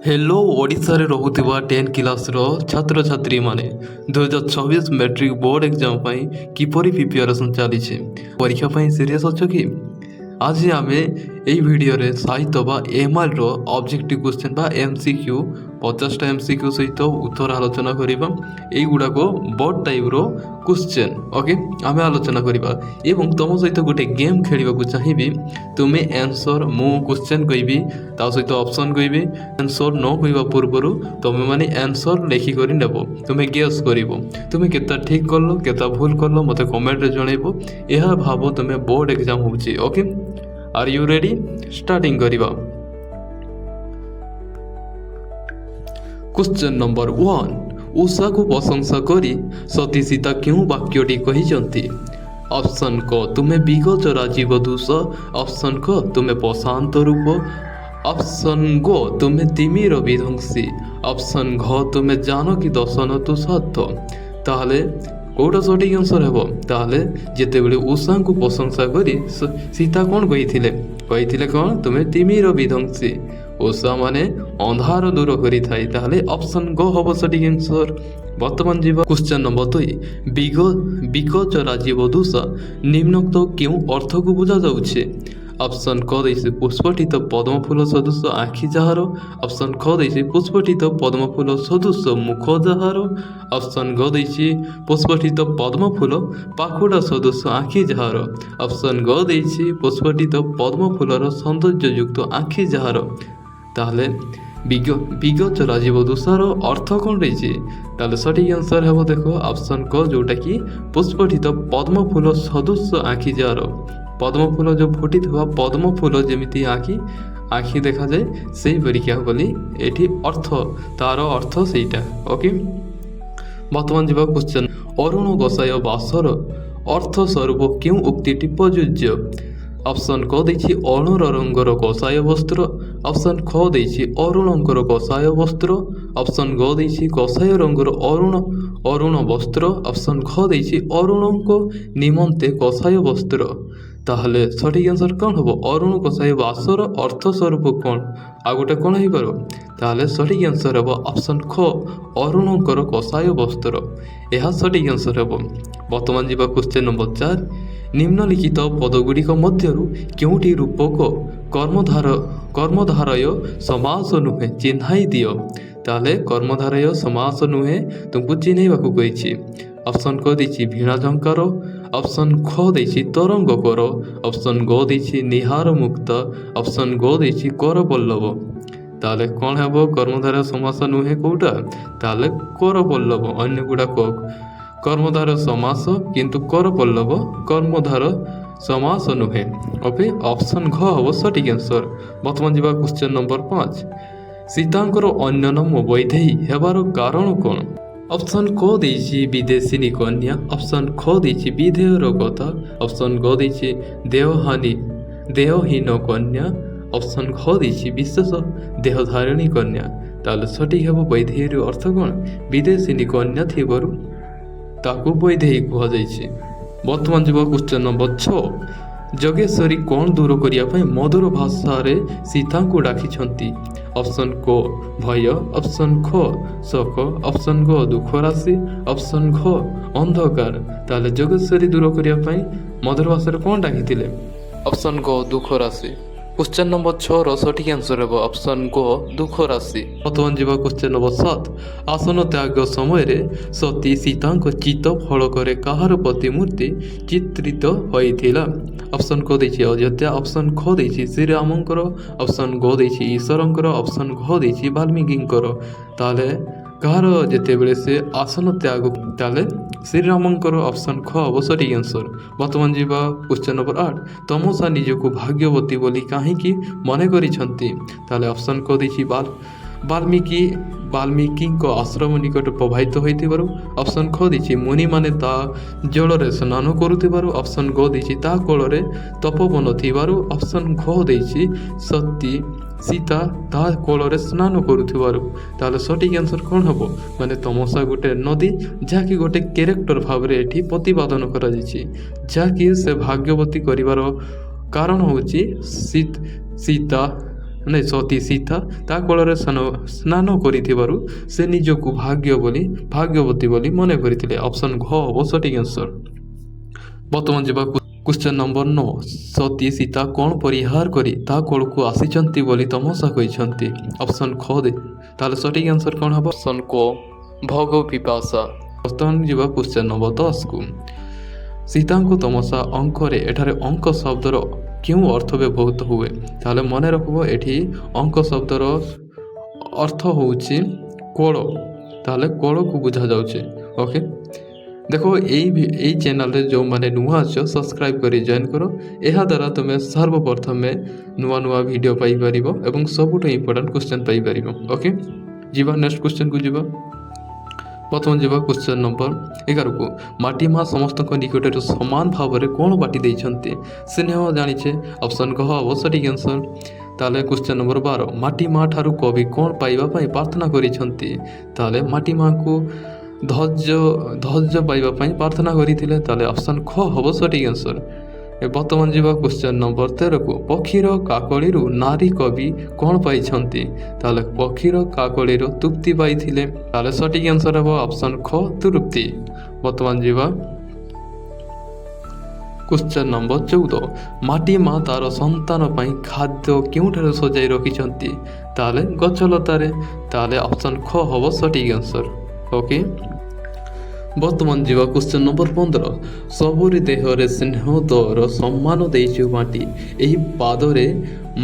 Hello Odisha रे रहुथिबा 10 class रो छात्र छात्री माने 2026 मैट्रिक बोर्ड एग्जाम पई किपरि प्रिपरेशन चली छे परीक्षा पई सीरियस अछ कि आज आमे এই ভিডিওরে সাহিত্য বা এমআর रो ऑब्जेक्टिव क्वेश्चन বা एमसीक्यू 50টা एमसीक्यू सहित उत्तर आलोचना करिबा এই গুড়াको बोर्ड टाइप रो क्वेश्चन ओके आमे आलोचना करिबा एवं तुम सहित गोटे गेम खेलिबाकू चाहिबी तुमे आंसर मो क्वेश्चन कहबी ता सहित ऑप्शन कहबी आंसर न कहबा पूर्वरु तुमे माने आंसर लेखि करि नेबो तुमे गेस करिवो तुमे केता ठीक करलो केता भूल करलो मते कमेंट रे जणैबो एहा भाबो तुमे बोर्ड एग्जाम होउची okay are you ready starting करिबा क्वेश्चन नंबर 1 उषा को प्रशंसा करी सती सीता क्यों वाक्यटी कहिजंती ऑप्शन क तुमे बिगोचरा जीवदूष ऑप्शन क तुमे प्रशांत रूप ऑप्शन गो तुमे तिमिर विध्वंसी ऑप्शन घ तुमे जानकी दर्शन तु सत्य ताहले कोटा सठिक आंसर हेबो ताहले जेते बेले उषा को प्रशंसा करी सीता कोन कहिथिले कोन तुमे तिमिर विध्वंसी उषा माने अंधार दूर करी थाई ताहले ऑप्शन ग हेबो सठिक आंसर वर्तमान जीव क्वेश्चन नंबर 2 बिगोचरा जीवदूष निम्नोक्त क्यों अर्थ को बुझा जाउछे ऑप्शन क दैसे पुष्पटित पद्म फूल सदृश आखि जहार ऑप्शन ख दैसे पुष्पटित पद्म फूल सदृश मुख जहार ऑप्शन ग दैसे पुष्पटित पद्म फूल पाखुड़ा सदृश आखि जहार ऑप्शन ग दैसे पुष्पटित पद्म फूलर सौंदर्ययुक्त आखि जहार ताहले बिगोचरा जीवदूषार अर्थ कौन रही ताले सठिक आंसर हेबो देखो ऑप्शन क जोटा कि पुष्पटित पद्म फूल सदृश आखि जहार पद्म फूल जो फुटी थवा पद्म फूल जेमिति आखि देखा जाए से परीक्षा बोली एठी अर्थ तार अर्थ सेटा ओके वर्तमान जीवा क्वेश्चन अरुण गोसाई वासर अर्थ स्वरूप क्यों उक्तिटी प्रयोज्य ऑप्शन क दैछि अरुण रंगर गोसाई वस्त्र ऑप्शन ख दैछि अरुणंकर गोसाई वस्त्र ऑप्शन ग दैछि गोसाई रंगर अरुण वस्त्र ऑप्शन ख दैछि अरुणंको निमंते गोसाई वस्त्र ताहले सठिक आंसर कौन हम अरुण गोसाई वासर अर्थ स्वरूप कौन आ गोटे कौन हो पार ताहले सठिक आंसर हम ऑप्शन ख अरुणंकर गोसाई वस्त्र यह सठिक आंसर हम वर्तमान जीवा क्वेश्चन नंबर 4 निम्नलिखित पदगुड़िक मध्यरु केउटी रूपक कर्मधारय समास नुहे चिन्हाई दियो ताहले कर्मधारय समास नुहे तुमको चिन्हैबाकू कहिछि ऑप्शन क दैछि वीणा झंकार ऑप्शन ख दैछि तरंग कर ऑप्शन ग दैछि निहार मुक्त ऑप्शन ग दैछि कर पल्लव ताले कौन हेबो कर्मधारय समास नुहे कोटा ताले कर पल्लव अन्य गुडा कर्मधारय समास किंतु कर पल्लव कर्मधार समास नुहे ओके ऑप्शन घ हेबो सठिक आंसर वर्तमान जीवा क्वेश्चन नंबर 5 सीतांकर अन्य नाम वैदेही हेबार कारण कोन ऑप्शन क दैछि विदेशिनी कन्या ऑप्शन ख दैछि विधेयर कथा ऑप्शन ग दैछि देहहीन कन्या ऑप्शन ख दैछि विशेष देहधारिणी कन्या ताले सठिक हेबो वैदेहीर अर्थ कोन विदेशिनी कन्या थिबारु ताकू वैदेही कह जाइछि वर्तमान जीव क्वेश्चन नंबर 6 जगेश्वरी कौन दूर करने मधुर भाषा रे सीता को डाकी ऑप्शन को भय ऑप्शन ख शोक ऑप्शन ग दुख राशि ऑप्शन घ अंधकार ताले जगेश्वरी दूर करने मधुर भाषा कौन डाकी ऑप्शन ग दुख राशि क्वेश्चन नंबर 6 रो सठिक आंसर है ऑप्शन को दुख राशि वर्तमान जीवा क्वेश्चन नंबर 7 आसन त्याग समय रे सती सीता चित्त फलक कहार प्रतिमूर्ति चित्रित होइथिला ऑप्शन को दैछि अयोध्या ऑप्शन ख दैछि श्री रामंकर ऑप्शन ग दैछि ईश्वरंकर ऑप्शन घ दैछि वाल्मीकिंकर ताले कहार जेते बेले से आसन त्याग ताले श्री रामंकर ऑप्शन ख हम सठिक आंसर वर्तमान जीवा क्वेश्चन नंबर 8 तमसा निजको भाग्यवती बोली काहीकि मने करिसंती ताले ऑप्शन क दैछि वाल्मीकि आश्रम निकट प्रभावित होइथिबारु ऑप्शन ख दैछि मुनि माने ता जल रे स्नान करुथिबारु ऑप्शन ग दैछि ता कोल रे तपोवन थिबारु ऑप्शन घ दैछि सती सीता ता कोल रे स्नान करुथिबारु ताले सठिक आंसर कोन हबो माने तमसा गोटे नदी जाकी गोटे कैरेक्टर भाव रे एठी प्रतिपादन करा जायछि जाकी से भाग्यवती करिवार कारण होछि सीता ନାଇଁ ସତୀ ସୀତା ତା କୋଳରେ ସ୍ନାନ କରିଥିବାରୁ ସେ ନିଜକୁ ଭାଗ୍ୟବତୀ ବୋଲି ମନେ କରିଥିଲେ। ଅପସନ୍ ଘ ହେବ ସଠିକ୍ ଆନ୍ସର। ବର୍ତ୍ତମାନ ଯିବା କ୍ୱେଶ୍ଚନ୍ ନମ୍ବର 9। ସତୀ ସୀତା କ'ଣ ପରିହାର କରି ତା କୋଳକୁ ଆସିଛନ୍ତି ବୋଲି ତମସା କହିଛନ୍ତି? ଅପସନ୍ ଖ ତାହେଲେ ସଠିକ୍ ଆନ୍ସର କ'ଣ ହେବ? ଅପସନ୍ କ ଭୋଗ ପିପାସା। ବର୍ତ୍ତମାନ ଯିବା କ୍ୱେଶ୍ଚନ୍ ନମ୍ବର 10କୁ। ସୀତାଙ୍କୁ ତମସା ଅଙ୍କରେ ଏଠାରେ ଅଙ୍କ ଶବ୍ଦର କେଉଁ ଅର୍ଥ ବ୍ୟବହୃତ ହୁଏ? ତାହେଲେ ମନେ ରଖିବ ଏଠି ଅଙ୍କ ଶବ୍ଦର ଅର୍ଥ ହେଉଛି କୋଳ, ତାହେଲେ କୋଳକୁ ବୁଝାଯାଉଛି। ଓକେ, ଦେଖ ଏଇ ଚ୍ୟାନେଲରେ ଯେଉଁମାନେ ନୂଆ ଅଛ ସବସ୍କ୍ରାଇବ୍ କରି ଜଏନ୍ କର। ଏହାଦ୍ୱାରା ତୁମେ ସର୍ବପ୍ରଥମେ ନୂଆ ଭିଡ଼ିଓ ପାଇପାରିବ ଏବଂ ସବୁଠୁ ଇମ୍ପୋର୍ଟାଣ୍ଟ କ୍ୱେଶ୍ଚନ୍ ପାଇପାରିବ। ଓକେ, ଯିବା ନେକ୍ସଟ କ୍ୱେଶ୍ଚନ୍କୁ ଯିବା। ପ୍ରଥମ ଯିବା କ୍ୱେଶ୍ଚନ୍ ନମ୍ବର 11କୁ। ମାଟି ମା ସମସ୍ତଙ୍କ ନିକଟରେ ସମାନ ଭାବରେ କ'ଣ ବାଟି ଦେଇଛନ୍ତି? ସ୍ନେହ ଜାଣିଛେ, ଅପସନ୍ ଘ ହେବ ସଠିକ୍ ଆନ୍ସର। ତାହେଲେ କ୍ୱେଶ୍ଚନ୍ ନମ୍ବର 12। ମାଟି ମା ଠାରୁ କବି କ'ଣ ପାଇବା ପାଇଁ ପ୍ରାର୍ଥନା କରିଛନ୍ତି? ତାହେଲେ ମାଟି ମାଙ୍କୁ ଧୈର୍ଯ୍ୟ ପାଇବା ପାଇଁ ପ୍ରାର୍ଥନା କରିଥିଲେ। ତାହେଲେ ଅପସନ୍ ଖ ହେବ ସଠିକ୍ ଆନ୍ସର। ବର୍ତ୍ତମାନ ଯିବା କ୍ୱେଶ୍ଚନ୍ ନମ୍ବର 13କୁ। ପକ୍ଷୀର କାକଳିରୁ ନାରୀ କବି କ'ଣ ପାଇଛନ୍ତି? ତାହେଲେ ପକ୍ଷୀର କାକଳିରୁ ତୃପ୍ତି ପାଇଥିଲେ। ତାହେଲେ ସଠିକ୍ ଆନ୍ସର ହେବ ଅପସନ୍ ଖ ତୃପ୍ତି। ବର୍ତ୍ତମାନ ଯିବା କ୍ୱେଶ୍ଚନ୍ ନମ୍ବର 14। ମାଟି ମା ତାର ସନ୍ତାନ ପାଇଁ ଖାଦ୍ୟ କେଉଁଠାରେ ସଜାଇ ରଖିଛନ୍ତି? ତାହେଲେ ଗଛଲତାରେ। ତାହେଲେ ଅପସନ୍ ଖ ହେବ ସଠିକ୍ ଆନ୍ସର। ଓକେ, ବର୍ତ୍ତମାନ ଯିବା କ୍ୱେଶ୍ଚନ୍ ନମ୍ବର 15। ସବୁରି ଦେହରେ ସ୍ନେହ ତୋର ସମ୍ମାନ ଦେଇଛୁ ମାଟି, ଏହି ପାଦରେ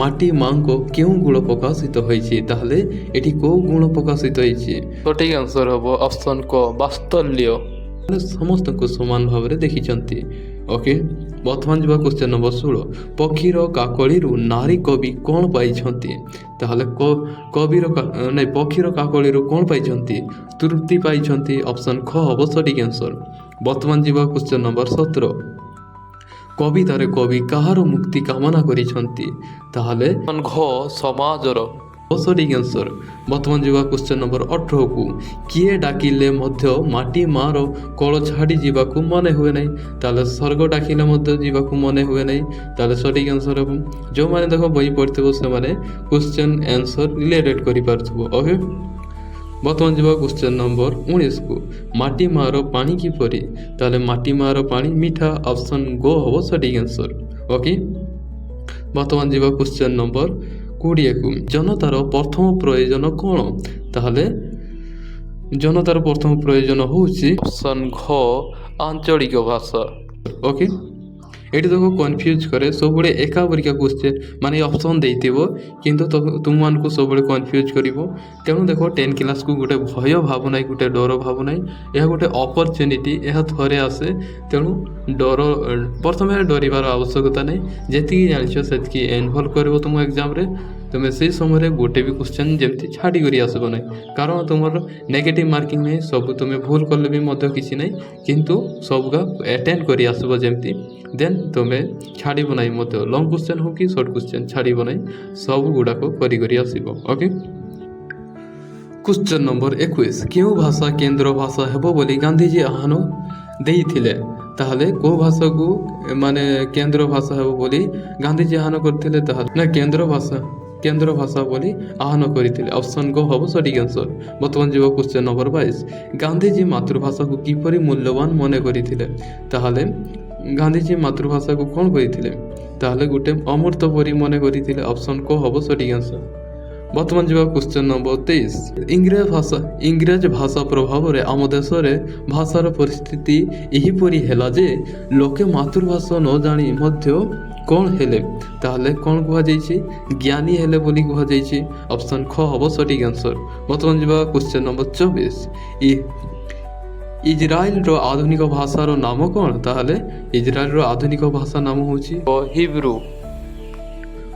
ମାଟି ମାଙ୍କ କେଉଁ ଗୁଣ ପ୍ରକାଶିତ ହୋଇଛି? ତାହେଲେ ଏଠି କେଉଁ ଗୁଣ ପ୍ରକାଶିତ ହୋଇଛି? ସଠିକ୍ ଆନ୍ସର ହେବ ଅପସନ୍ କ ବାତ୍ସଲ୍ୟ। ସମସ୍ତଙ୍କୁ ସମାନ ଭାବରେ ଦେଖିଛନ୍ତି। ଓକେ, ବର୍ତ୍ତମାନ ଯିବା କ୍ୱେଶ୍ଚନ୍ ନମ୍ବର 16। ପକ୍ଷୀର କାକଳିରୁ ନାରୀ କବି କ'ଣ ପାଇଛନ୍ତି? ତାହେଲେ ପକ୍ଷୀର କାକଳିରୁ କ'ଣ ପାଇଛନ୍ତି? ତୃପ୍ତି ପାଇଛନ୍ତି। ଅପସନ୍ ଖ ହେବ ସଠିକ୍ ଆନ୍ସର। ବର୍ତ୍ତମାନ ଯିବା କ୍ୱେଶ୍ଚନ୍ ନମ୍ବର 17। କବିତାରେ କବି କାହାର ମୁକ୍ତି କାମନା କରିଛନ୍ତି? ତାହେଲେ ଘ ସମାଜର ସଠିକ୍ ଆନ୍ସର। ବର୍ତ୍ତମାନ ଯିବା କ୍ୱେଶ୍ଚନ୍ ନମ୍ବର 18କୁ। କିଏ ଡାକିଲେ ମଧ୍ୟ ମାଟି ମାର କୋଳ ଛାଡ଼ି ଯିବାକୁ ମନେ ହୁଏ ନାହିଁ? ତାହେଲେ ସ୍ୱର୍ଗ ଡାକିଲେ ମଧ୍ୟ ଯିବାକୁ ମନେ ହୁଏ ନାହିଁ। ତାହେଲେ ସଠିକ୍ ଆନ୍ସର ହେବ। ଯେଉଁମାନେ ଦେଖ ବହି ପଢ଼ିଥିବ ସେମାନେ କ୍ୱେଶ୍ଚନ୍ ଆନ୍ସର ରିଲେଟେଡ୍ କରିପାରୁଥିବ। ଓକେ, ବର୍ତ୍ତମାନ ଯିବା କ୍ୱେଶ୍ଚନ୍ ନମ୍ବର 19କୁ। ମାଟି ମାର ପାଣି କିପରି? ତାହେଲେ ମାଟି ମାର ପାଣି ମିଠା। ଅପସନ୍ ଗୋ ହେବ ସଠିକ୍ ଆନ୍ସର। ଓକେ, ବର୍ତ୍ତମାନ ଯିବା କ୍ୱେଶ୍ଚନ୍ ନମ୍ବର 20କୁ। ଜନତାର ପ୍ରଥମ ପ୍ରୟୋଜନ କ'ଣ? ତାହେଲେ ଜନତାର ପ୍ରଥମ ପ୍ରୟୋଜନ ହେଉଛି ଅପସନ୍ ଘ ଆଞ୍ଚଳିକ ଭାଷା। ଓକେ, ଏଠି ଦେଖ କନଫ୍ୟୁଜ୍ କରେ ସବୁବେଳେ ଏକା ପରିକା କ୍ୱେଶ୍ଚନ୍ ମାନେ ଅପସନ୍ ଦେଇଥିବ କିନ୍ତୁ ତୁମମାନଙ୍କୁ ସବୁବେଳେ କନଫ୍ୟୁଜ୍ କରିବ। ତେଣୁ ଦେଖ 10 କ୍ଲାସ୍କୁ ଗୋଟେ ଭୟ ଭାବ ନାହିଁ, ଗୋଟେ ଡର ଭାବ ନାହିଁ। ଏହା ଗୋଟେ ଅପରଚ୍ୟୁନିଟି, ଏହା ଥରେ ଆସେ। ତେଣୁ ପ୍ରଥମେ ଡରିବାର ଆବଶ୍ୟକତା ନାହିଁ। ଯେତିକି ଜାଣିଛ ସେତିକି ଇନଭଲ୍ଭ କରିବ ତୁମ ଏକ୍ଜାମ୍ରେ। ତୁମେ ସେଇ ସମୟରେ ଗୋଟେ ବି କ୍ୱେଶ୍ଚନ୍ ଯେମିତି ଛାଡ଼ିକରି ଆସିବ ନାହିଁ, କାରଣ ତୁମର ନେଗେଟିଭ୍ ମାର୍କିଂ ନାହିଁ। ସବୁ ତୁମେ ଭୁଲ କଲେ ବି ମଧ୍ୟ କିଛି ନାହିଁ, କିନ୍ତୁ ସବୁକା ଆଟେଣ୍ଡ କରି ଆସିବ ଯେମିତି। ଦେନ୍ ତୁମେ ଛାଡ଼ିବ ନାହିଁ ମଧ୍ୟ, ଲଙ୍ଗ୍ କ୍ୱେଶ୍ଚନ୍ ହଉ କି ସର୍ଟ କ୍ୱେଶ୍ଚନ୍ ଛାଡ଼ିବ ନାହିଁ, ସବୁ ଗୁଡ଼ାକ କରି ଆସିବ। Okay, question number 21। କେଉଁ ଭାଷା କେନ୍ଦ୍ର ଭାଷା ହେବ ବୋଲି ଗାନ୍ଧିଜୀ ଆହ୍ୱାନ ଦେଇଥିଲେ? ତାହେଲେ କେଉଁ ଭାଷାକୁ ମାନେ କେନ୍ଦ୍ର ଭାଷା ହେବ ବୋଲି ଗାନ୍ଧିଜୀ ଆହ୍ୱାନ କରିଥିଲେ? ତାହେଲେ ନା କେନ୍ଦ୍ର ଭାଷା ବୋଲି ଆହ୍ୱାନ କରିଥିଲେ। ଅପସନ୍ ଗ ହେବ ସଠିକ୍ ଆନ୍ସର। ବର୍ତ୍ତମାନ ଯିବ କ୍ୱେଶ୍ଚନ୍ ନମ୍ବର 22। ଗାନ୍ଧିଜୀ ମାତୃଭାଷାକୁ କିପରି ମୂଲ୍ୟବାନ ମନେ କରିଥିଲେ? ତାହେଲେ ଗାନ୍ଧିଜୀ ମାତୃଭାଷାକୁ କ'ଣ କରିଥିଲେ? ତାହେଲେ ଗୋଟେ ଅମୃତ ପରି ମନେ କରିଥିଲେ। ଅପସନ୍ କ ହେବ ସଠିକ୍ ଆନ୍ସର। ବର୍ତ୍ତମାନ ଯିବା କ୍ୱେଶ୍ଚନ୍ ନମ୍ବର 23। ଇଂରେଜ ଭାଷା ପ୍ରଭାବରେ ଆମ ଦେଶରେ ଭାଷାର ପରିସ୍ଥିତି ଏହିପରି ହେଲା ଯେ ଲୋକେ ମାତୃଭାଷା ନ ଜାଣି ମଧ୍ୟ କ'ଣ ହେଲେ? ତାହେଲେ କ'ଣ କୁହାଯାଇଛି? ଜ୍ଞାନୀ ହେଲେ ବୋଲି କୁହାଯାଇଛି। ଅପସନ୍ ଖ ହେବ ସଠିକ୍ ଆନ୍ସର। ବର୍ତ୍ତମାନ ଯିବା କ୍ୱେଶ୍ଚନ୍ ନମ୍ବର 24। ଇସ୍ରାଏଲର ଆଧୁନିକ ଭାଷାର ନାମ କ'ଣ? ତାହେଲେ ଇସ୍ରାଏଲର ଆଧୁନିକ ଭାଷା ନାମ ହେଉଛି ହିବ୍ରୁ।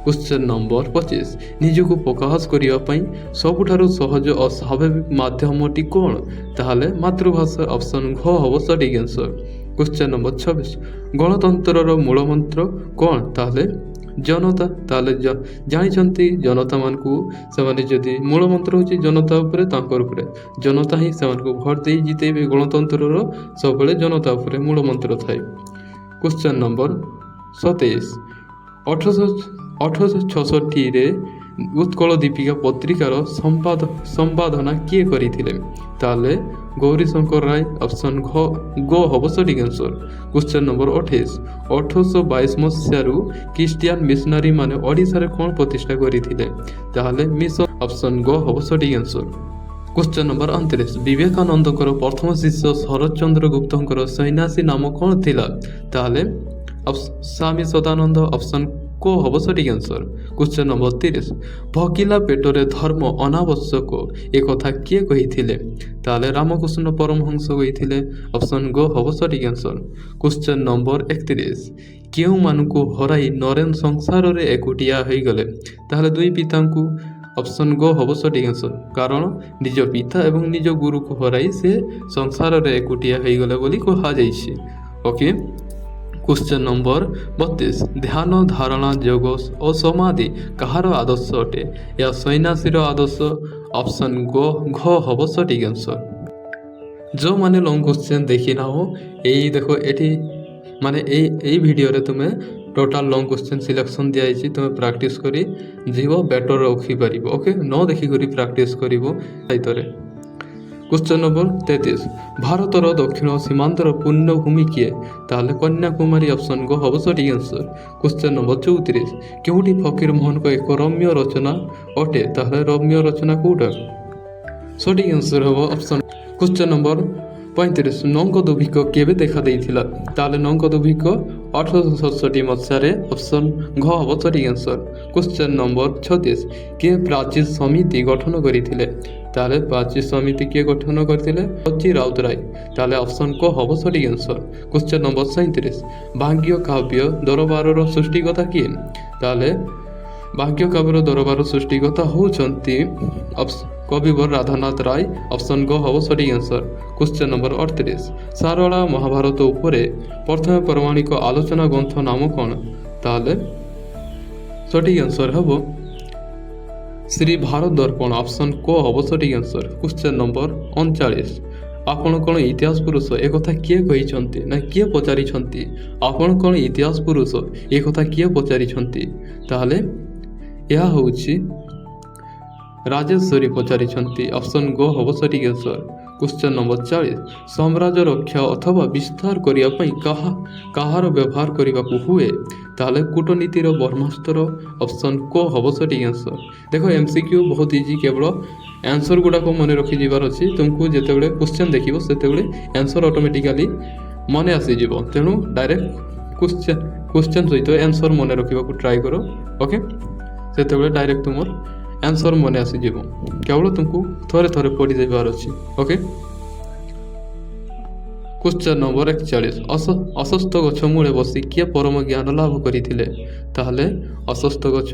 Question number 25। ନିଜକୁ ପ୍ରକାଶ କରିବା ପାଇଁ ସବୁଠାରୁ ସହଜ ଓ ସ୍ୱାଭାବିକ ମାଧ୍ୟମଟି କ'ଣ? ତାହେଲେ ମାତୃଭାଷା। ଅପସନ୍ ଘ ହେବ ସଠିକ୍ ଆନ୍ସର। Question number 26। ଗଣତନ୍ତ୍ରର ମୂଳମନ୍ତ୍ର କ'ଣ? ତାହେଲେ ଜନତା। ତାହେଲେ ଜାଣିଛନ୍ତି ଜନତାମାନଙ୍କୁ ସେମାନେ ଯଦି ମୂଳମନ୍ତ୍ର ହେଉଛି ଜନତା ଉପରେ, ତାଙ୍କର ଉପରେ ଜନତା ହିଁ ସେମାନଙ୍କୁ ଭୋଟ ଦେଇ ଜିତେଇବେ। ଗଣତନ୍ତ୍ରର ସବୁବେଳେ ଜନତା ଉପରେ ମୂଳମନ୍ତ୍ର ଥାଏ। Question number 27। 1866ରେ ଉତ୍କଳ ଦୀପିକା ପତ୍ରିକାର ସମ୍ପାଦନା କିଏ କରିଥିଲେ? ତାହେଲେ ଗୌରୀଶଙ୍କର ରାୟ। ଅପସନ୍ ଗ ହେବ ସଠିକ୍ ଆନ୍ସର। କ୍ୱେଶ୍ଚନ୍ ନମ୍ବର 28 1822 ମସିହାରୁ ଖ୍ରୀଷ୍ଟିଆନ ମିଶନାରୀ ମାନେ ଓଡ଼ିଶାରେ କ'ଣ ପ୍ରତିଷ୍ଠା କରିଥିଲେ? ତାହେଲେ ମିଶନ। ଅପସନ୍ ଗ ହେବ ସଠିକ୍ ଆନ୍ସର। କ୍ୱେଶ୍ଚନ୍ ନମ୍ବର 29 ବିବେକାନନ୍ଦଙ୍କର ପ୍ରଥମ ଶିଷ୍ୟ ଶରତ ଗୁପ୍ତଙ୍କର ସନ୍ନ୍ୟାସୀ ନାମ କ'ଣ ଥିଲା? ତାହେଲେ ସ୍ୱାମୀ ସଦାନନ୍ଦ। ଅପସନ୍ କ ହେବ ସଠିକ୍ ଆନ୍ସର। କ୍ୱେଶ୍ଚନ୍ ନମ୍ବର 30 ଭୋକିଲା ପେଟରେ ଧର୍ମ ଅନାବଶ୍ୟକ ଏକଥା କିଏ କହିଥିଲେ? ତାହେଲେ ରାମକୃଷ୍ଣ ପରମହଂସ କହିଥିଲେ। ଅପସନ୍ ଗ ହେବ ସଠିକ୍ ଆନ୍ସର। କ୍ୱେଶ୍ଚନ୍ ନମ୍ବର 31 କେଉଁମାନଙ୍କୁ ହରାଇ ନରେନ ସଂସାରରେ ଏକୁଟିଆ ହୋଇଗଲେ? ତାହେଲେ ଦୁଇ ପିତାଙ୍କୁ। ଅପସନ୍ ଗ ହେବ ସଠିକ୍ ଆନ୍ସର। କାରଣ ନିଜ ପିତା ଏବଂ ନିଜ ଗୁରୁକୁ ହରାଇ ସେ ସଂସାରରେ ଏକୁଟିଆ ହୋଇଗଲେ ବୋଲି କୁହାଯାଇଛି। ଓକେ। କ୍ୱେଶ୍ଚନ୍ ନମ୍ବର 32 ଧ୍ୟାନ ଧାରଣା ଯୋଗ ଓ ସମାଧି କାହାର ଆଦର୍ଶ ଅଟେ? ଏହା ସନ୍ନ୍ୟାସୀର ଆଦର୍ଶ। ଅପସନ୍ ଘ ହେବ ସଠିକ୍ ଆନ୍ସର। ଯେଉଁମାନେ ଲଙ୍ଗ୍ କ୍ୱେଶ୍ଚନ୍ ଦେଖିନାହଁ ଏଇ ଦେଖ ଏଠି ମାନେ ଏଇ ଭିଡ଼ିଓରେ ତୁମେ ଟୋଟାଲ୍ ଲଙ୍ଗ୍ କ୍ୱେଶ୍ଚନ୍ ସିଲେକ୍ସନ୍ ଦିଆଯାଇଛି। ତୁମେ ପ୍ରାକ୍ଟିସ୍ କରି ଯିବ ବେଟର୍ ରଖିପାରିବ। ଓକେ। ନ ଦେଖିକରି ପ୍ରାକ୍ଟିସ୍ କରିବ ସାହିତ୍ୟରେ। କ୍ୱେଶ୍ଚନ୍ ନମ୍ବର 33 ଭାରତର ଦକ୍ଷିଣ ସୀମାନ୍ତର ପୂର୍ଣ୍ଣଭୂମି କିଏ? ତାହେଲେ କନ୍ୟାକୁମାରୀ। ଅପସନ୍ ଗ ହେବ ସଠିକ୍ ଆନ୍ସର। କ୍ୱେଶ୍ଚନ୍ ନମ୍ବର 34 କେଉଁଠି ଫକୀର ମୋହନଙ୍କ ଏକ ରମ୍ୟ ରଚନା ଅଟେ? ତାହେଲେ ରମ୍ୟ ରଚନା କେଉଁଟା? ସଠିକ୍ ଆନ୍ସର ହେବ ଅପସନ୍। କ୍ୱେଶ୍ଚନ୍ ନମ୍ବର 35 ନଙ୍କ ଦୁର୍ଭିକ୍ଷ କେବେ ଦେଖା ଦେଇଥିଲା? ତାହେଲେ ନଙ୍କ ଦୁର୍ଭିକ୍ଷ 1867 ମସିହାରେ। ଅପସନ୍ ଘ ହେବ ସଠିକ୍ ଆନ୍ସର। କ୍ୱେଶ୍ଚନ୍ ନମ୍ବର 36 କିଏ ପ୍ରାଚୀ ସମିତି ଗଠନ କରିଥିଲେ? ତାହେଲେ ପ୍ରାଚୀ ସମିତି କିଏ ଗଠନ କରିଥିଲେ? ସଚି ରାଉତରାୟ। ତାହେଲେ ଅପସନ୍ କ ହେବ ସଠିକ୍ ଆନ୍ସର। କ୍ୱେଶ୍ଚନ୍ ନମ୍ବର 37 ଭାଗ୍ୟ କାବ୍ୟ ଦରବାରର ସୃଷ୍ଟିକର୍ତ୍ତା କିଏ? ତାହେଲେ ଭାଗ୍ୟ କାବ୍ୟର ଦରବାର ସୃଷ୍ଟିକର୍ତ୍ତା ହେଉଛନ୍ତି କବିବର ରାଧାନାଥ ରାୟ। ଅପସନ୍ ଗ ହେବ ସଠିକ୍ answer. Question number 38 Sarala Mahabharata ଉପରେ ପ୍ରଥମ ପୌରାଣିକ ଆଲୋଚନା ଗ୍ରନ୍ଥ ନାମ କ'ଣ? ତାହେଲେ ସଠିକ୍ ଆନ୍ସର ହେବ ଶ୍ରୀ ଭାରତ ଦର୍ପଣ। ଅପସନ୍ କ ହେବ ସଠିକ୍ ଆନ୍ସର। କ୍ୱେଶ୍ଚନ୍ ନମ୍ବର 39 ଆପଣ କ'ଣ ଇତିହାସ ପୁରୁଷ ଏକଥା କିଏ କହିଛନ୍ତି? ନା କିଏ ପଚାରିଛନ୍ତି? ଆପଣ କ'ଣ ଇତିହାସ ପୁରୁଷ ଏକଥା କିଏ ପଚାରିଛନ୍ତି? ତାହେଲେ ଏହା ହେଉଛି ରାଜେଶ୍ୱରୀ ପଚାରିଛନ୍ତି। ଅପସନ୍ ଗ ହେବ ସଠିକ୍ ଆନ୍ସର। କ୍ୱେଶ୍ଚନ୍ ନମ୍ବର 40 ସାମ୍ରାଜ୍ୟ ରକ୍ଷା ଅଥବା ବିସ୍ତାର କରିବା ପାଇଁ କାହାର ବ୍ୟବହାର କରିବାକୁ ହୁଏ? ତାହେଲେ କୂଟନୀତିର ବ୍ରହ୍ମାସ୍ତ୍ର। ଅପସନ୍ କ ହେବ ସଠିକ୍ ଆନ୍ସର। ଦେଖ MCQ ବହୁତ ଇଜି, କେବଳ ଆନ୍ସର ଗୁଡ଼ାକ ମନେ ରଖିଯିବାର ଅଛି। ତୁମକୁ ଯେତେବେଳେ କ୍ୱେଶ୍ଚନ୍ ଦେଖିବ ସେତେବେଳେ ଆନ୍ସର ଅଟୋମେଟିକାଲି ମନେ ଆସିଯିବ। ତେଣୁ ଡାଇରେକ୍ଟ କ୍ୱେଶ୍ଚନ୍ ସହିତ ଆନ୍ସର ମନେ ରଖିବାକୁ ଟ୍ରାଏ କର। ଓକେ। ସେତେବେଳେ ଡାଇରେକ୍ଟ ତୁମର ଆନ୍ସର ମନେ ଆସିଯିବ। କେବଳ ତୁମକୁ ଥରେ ଥରେ ପଢ଼ିଦେବାର ଅଛି। ଓକେ। କ୍ୱେଶ୍ଚନ୍ ନମ୍ବର 41 ଅଶ୍ୱସ୍ଥ ଗଛ ମୂଳେ ବସି କିଏ ପରମ ଜ୍ଞାନ ଲାଭ କରିଥିଲେ? ତାହେଲେ ଅଶ୍ୱସ୍ଥ ଗଛ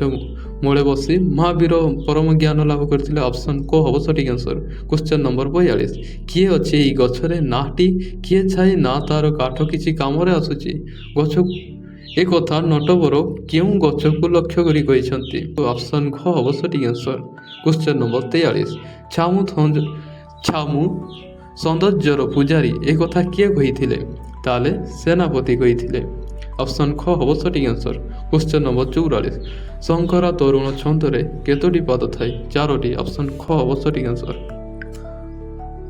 ମୂଳେ ବସି ମହାବୀର ପରମ ଜ୍ଞାନ ଲାଭ କରିଥିଲେ। ଅପସନ୍ କ ହେବ ସଠିକ୍ ଆନ୍ସର। କ୍ୱେଶ୍ଚନ୍ ନମ୍ବର 42 କିଏ ଅଛି ଏଇ ଗଛରେ? ନାଟି କିଏ ଛାଇ ନା ତାର କାଠ କିଛି କାମରେ ଆସୁଛି? ଗଛ ଏ କଥା ନଟବର କେଉଁ ଗଛକୁ ଲକ୍ଷ୍ୟ କରି କହିଛନ୍ତି? ଅପସନ୍ ଘ ହେବ ସଠିକ୍ ଆନ୍ସର। କ୍ୱେଶ୍ଚନ୍ ନମ୍ବର 43 ଛାମୁ ସୌନ୍ଦର୍ଯ୍ୟର ପୂଜାରୀ ଏକଥା କିଏ କହିଥିଲେ? ତାହେଲେ ସେନାପତି କହିଥିଲେ। ଅପସନ୍ ଖ ହେବ ସଠିକ୍ ଆନ୍ସର। କ୍ୱେଶ୍ଚନ୍ ନମ୍ବର 44 ଶଙ୍କରା ତରୁଣ ଛନ୍ଦରେ କେତୋଟି ପାଦ ଥାଏ? 4ଟି। ଅପସନ୍ ଖ ହେବ ସଠିକ୍ ଆନ୍ସର।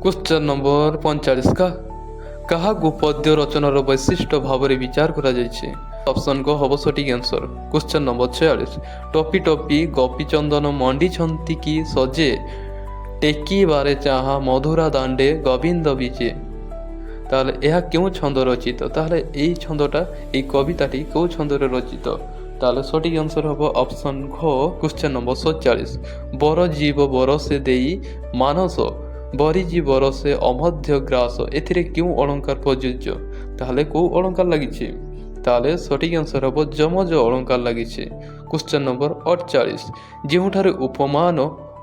କ୍ୱେଶ୍ଚନ୍ ନମ୍ବର 45 କାହାକୁ ପଦ୍ୟ ରଚନାର ବୈଶିଷ୍ଟ୍ୟ ଭାବରେ ବିଚାର କରାଯାଇଛି? ଅପସନ୍ ଗ ହେବ ସଠିକ୍ ଆନ୍ସର। କ୍ୱେଶ୍ଚନ୍ ନମ୍ବର 46 ଟପି ଟପି ଗୋପୀଚନ୍ଦନ ମଣ୍ଡିଛନ୍ତି କି ସଜେ ଟେକିବାରେ ଚାହା ମଧୁରା ଦାଣ୍ଡେ ଗୋବିନ୍ଦ ବିଜେ? ତାହେଲେ ଏହା କେଉଁ ଛନ୍ଦ ରଚିତ? ତାହେଲେ ଏଇ ଛନ୍ଦଟା ଏଇ କବିତାଟି କେଉଁ ଛନ୍ଦରେ ରଚିତ? ତାହେଲେ ସଠିକ୍ ଆନ୍ସର ହେବ ଅପସନ୍ ଘ। କ୍ୱେଶ୍ଚନ୍ ନମ୍ବର 47 ବର ଜୀବ ବରସେ ଦେଇ ମାନସ ବରିଜି ବରସେ ଅମଧ୍ୟ ଗ୍ରାସ ଏଥିରେ କେଉଁ ଅଳଙ୍କାର ପ୍ରଯୁଜ୍ୟ? ତାହେଲେ କେଉଁ ଅଳଙ୍କାର ଲାଗିଛି? ତାହେଲେ ସଠିକ୍ ଆନ୍ସର ହେବ ଯମଜ ଅଳଙ୍କାର ଲାଗିଛି। କ୍ୱେଶ୍ଚନ୍ ନମ୍ବର 48 ଯେଉଁଠାରେ ଉପମାନ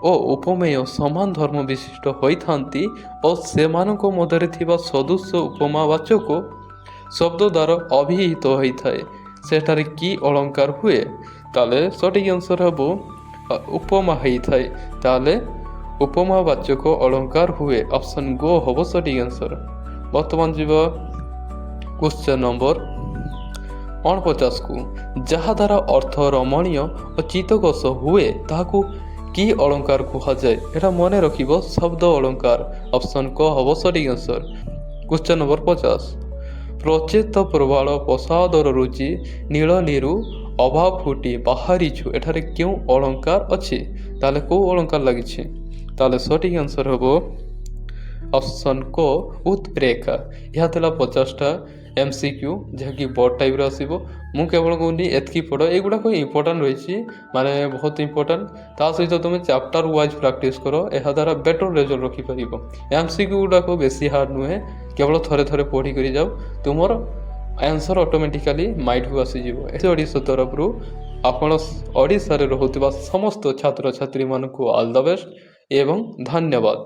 ଓ ଉପମେୟ ସମାନ ଧର୍ମ ବିଶିଷ୍ଟ ହୋଇଥାନ୍ତି ଓ ସେମାନଙ୍କ ମଧ୍ୟରେ ଥିବା ସଦୃଶ ଉପମାବାଚକ ଶବ୍ଦ ଦ୍ୱାରା ଅଭିହିତ ହୋଇଥାଏ ସେଠାରେ କି ଅଳଙ୍କାର ହୁଏ? ତାହେଲେ ସଠିକ୍ ଆନ୍ସର ହେବ ଉପମା ହେଇଥାଏ। ତାହେଲେ ଉପମାବାଚକ ଅଳଙ୍କାର ହୁଏ। ଅପସନ୍ ଗୋ ହେବ ସଠିକ୍ ଆନ୍ସର। ବର୍ତ୍ତମାନ ଯିବା କ୍ୱେଶ୍ଚନ୍ ନମ୍ବର ଅଣପଚାଶ କୁ ଯାହା ଦ୍ୱାରା ଅର୍ଥ ରମଣୀୟ ଓ ଚିତ୍ତକର୍ଷ ହୁଏ ତାହାକୁ କି ଅଳଙ୍କାର କୁହାଯାଏ? ଏଇଟା ମନେ ରଖିବ, ଶବ୍ଦ ଅଳଙ୍କାର। ଅପସନ୍ କ ହେବ ସଠିକ୍ ଆନ୍ସର୍। କ୍ୱେଶ୍ଚନ୍ ନମ୍ବର 50 ପ୍ରଚେତ ପ୍ରବାଳ ପ୍ରସାଦର ରୁଚି ନୀଳ ନିରୁ ଅଭାବ ଫୁଟି ବାହାରିଛୁ ଏଠାରେ କେଉଁ ଅଳଙ୍କାର ଅଛି? ତାହେଲେ କେଉଁ ଅଳଙ୍କାର ଲାଗିଛି? ତାହେଲେ ସଠିକ୍ ଆନ୍ସର୍ ହେବ ଅପସନ୍ କ ଉତ୍ପ୍ରେକ୍ଷା। ଏହା ଥିଲା 50ଟା MCQ ଯାହାକି ବୋର୍ଡ଼ ଟାଇପ୍ର ଆସିବ। ମୁଁ କେବଳ କହୁନି ଏତିକି ପଢ଼, ଏଗୁଡ଼ାକ ଇମ୍ପୋର୍ଟାଣ୍ଟ ରହିଛି, ମାନେ ବହୁତ ଇମ୍ପୋର୍ଟାଣ୍ଟ। ତା ସହିତ ତୁମେ ଚାପ୍ଟର ୱାଇଜ୍ ପ୍ରାକ୍ଟିସ୍ କର, ଏହାଦ୍ୱାରା ବେଟର୍ ରେଜଲ୍ଟ ରଖିପାରିବ। MCQ ଗୁଡ଼ାକ ବେଶୀ ହାର୍ଡ଼ ନୁହେଁ, କେବଳ ଥରେ ଥରେ ପଢ଼ିକରି ଯାଉ, ତୁମର ଆନ୍ସର୍ ଅଟୋମେଟିକାଲି ମାଇଣ୍ଡକୁ ଆସିଯିବ। ଓଡ଼ିଶା ତରଫରୁ ଆପଣ ଓଡ଼ିଶାରେ ରହୁଥିବା ସମସ୍ତ ଛାତ୍ରଛାତ୍ରୀମାନଙ୍କୁ ଅଲ୍ ଦ ବେଷ୍ଟ ଏବଂ ଧନ୍ୟବାଦ।